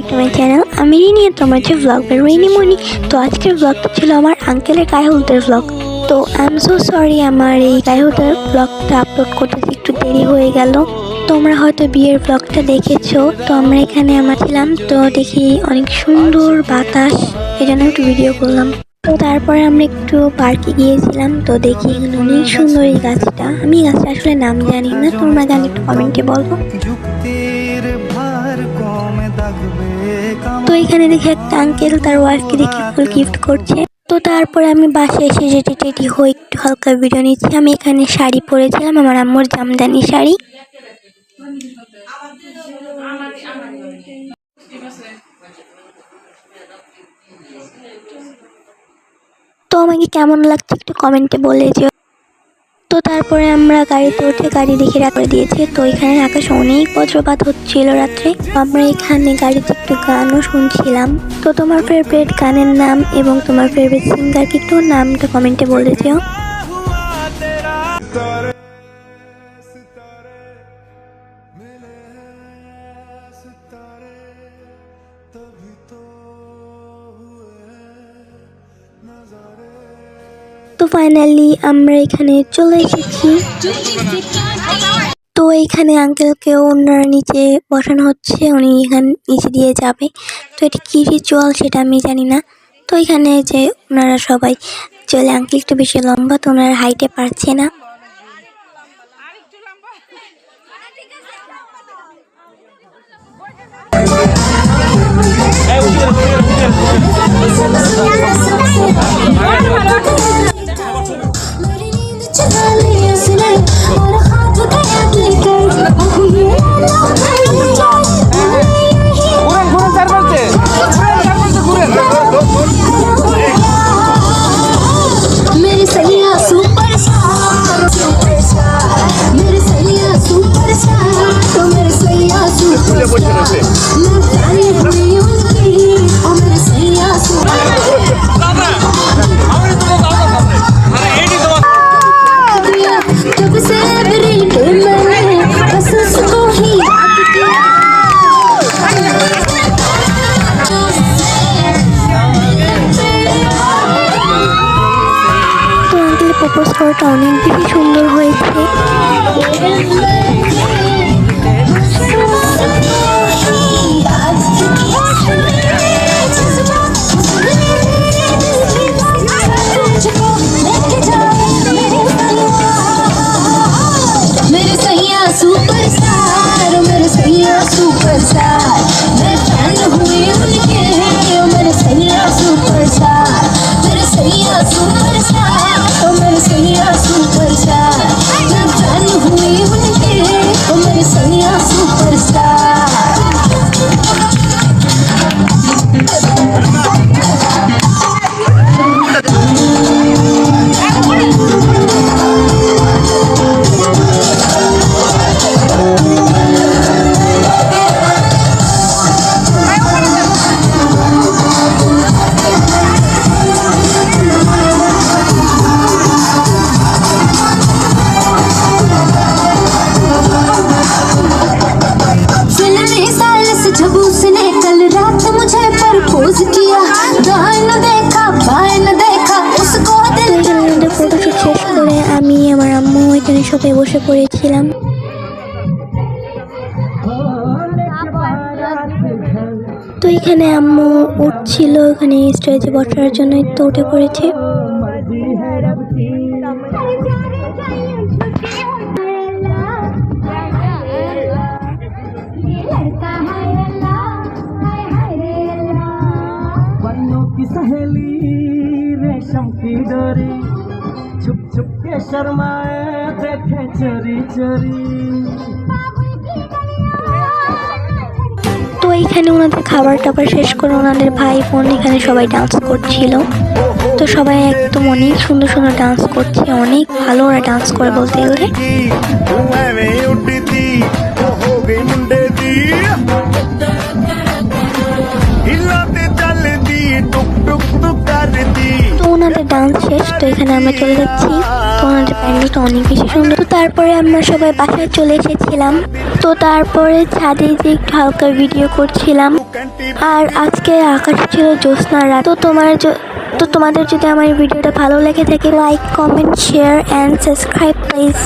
Back to my channel. আমি রিনি, তোমার যে ব্লগ রিনি মনি। তো আজকের ব্লগটা ছিল আমার আঙ্কেলের গায়ে হলুদের ব্লগ। তো আই এম সো সরি, আমার এই গায়ে হলুদের ব্লগটা আপলোড করতে একটু দেরি হয়ে গেল। তোমরা হয়তো বিয়ের ব্লগটা দেখেছো। তো আমরা এখানে ছিলাম, তো দেখি অনেক সুন্দর বাতাস, এই জন্য একটু ভিডিও করলাম। তো তারপরে আমরা একটু পার্কে গিয়েছিলাম, তো দেখি এখানে অনেক সুন্দর এই গাছটা। আমি গাছটা আসলে নাম জানি না, তোমরা জানি একটু কমেন্টে বলবো। তো এখানে দেখি একটা আঙ্কেল তার ওয়াইফকে দেখে ফুল গিফট করছে। তো তারপরে আমি বাসায় এসে রেডি হয়ে একটু হালকা ভিডিও নিচ্ছি। আমি এখানে শাড়ি পরেছিলাম, আমার আম্মুর জামদানি শাড়ি। তো আমাকে কেমন লাগছে একটু কমেন্টে বলে যেও। তো তারপরে আমরা গাড়িতে উঠে গাড়ি দেখে রাখতে দিয়েছি। তো এখানে আকাশে অনেক বজ্রপাত হচ্ছিল রাত্রে। আমরা এখানে গাড়িতে একটু গানও শুনছিলাম। তো তোমার ফেভারিট গানের নাম এবং তোমার ফেভারিট সিঙ্গারকে একটু নামটা কমেন্টে বলে যেও। তো ফাইনালি আমরা এখানে চলে এসেছি। তো এইখানে আঙ্কেলকেও ওনারা নিচে বসানো হচ্ছে, উনি এখানে নিচে দিয়ে যাবে। তো এটা কী রিচুয়াল সেটা আমি জানি না। তো এখানে যে ওনারা সবাই চলে, আঙ্কেল একটু বেশি লম্বা, তো ওনারা হাইটে পারছে না। প্রপোজ করাটা অনেক বেশি সুন্দর হয়েছে। ফটোশুট শেষ করে আমি আমার আম্মু এখানে সবাই বসে পড়েছিলাম। তো এখানে আম্মু উঠছিল এখানে স্টেজে বসার জন্য, তো উঠে পড়েছে। सहेली रेशम की डोरी छुप छुप के शर्माए देखे चोरी चोरी। তো এইখানে ওনাদের খাবার টাবার শেষ করে ওনাদের ভাই বোন এখানে সবাই ডান্স করছিল। তো সবাই একদম অনেক সুন্দর সুন্দর ডান্স করছে, অনেক ভালো ওরা ডান্স করে বলতে গেলে। তো ওনাদের ডান্স শেষ, তো এখানে এখানে আমরা চলে যাচ্ছি। তো ওনাদের প্যান্ডেলটা অনেক বেশি সুন্দর। তো তারপরে আমরা সবাই বাসায় চলে এসেছিলাম। তো তারপরে ছাদে যে একটু হালকা ভিডিও করছিলাম। আর আজকে আকাশে ছিল জ্যোৎস্না রাত। তো তোমাদের যদি আমার এই ভিডিওটা ভালো লেগে থাকে, like, comment, share and subscribe please.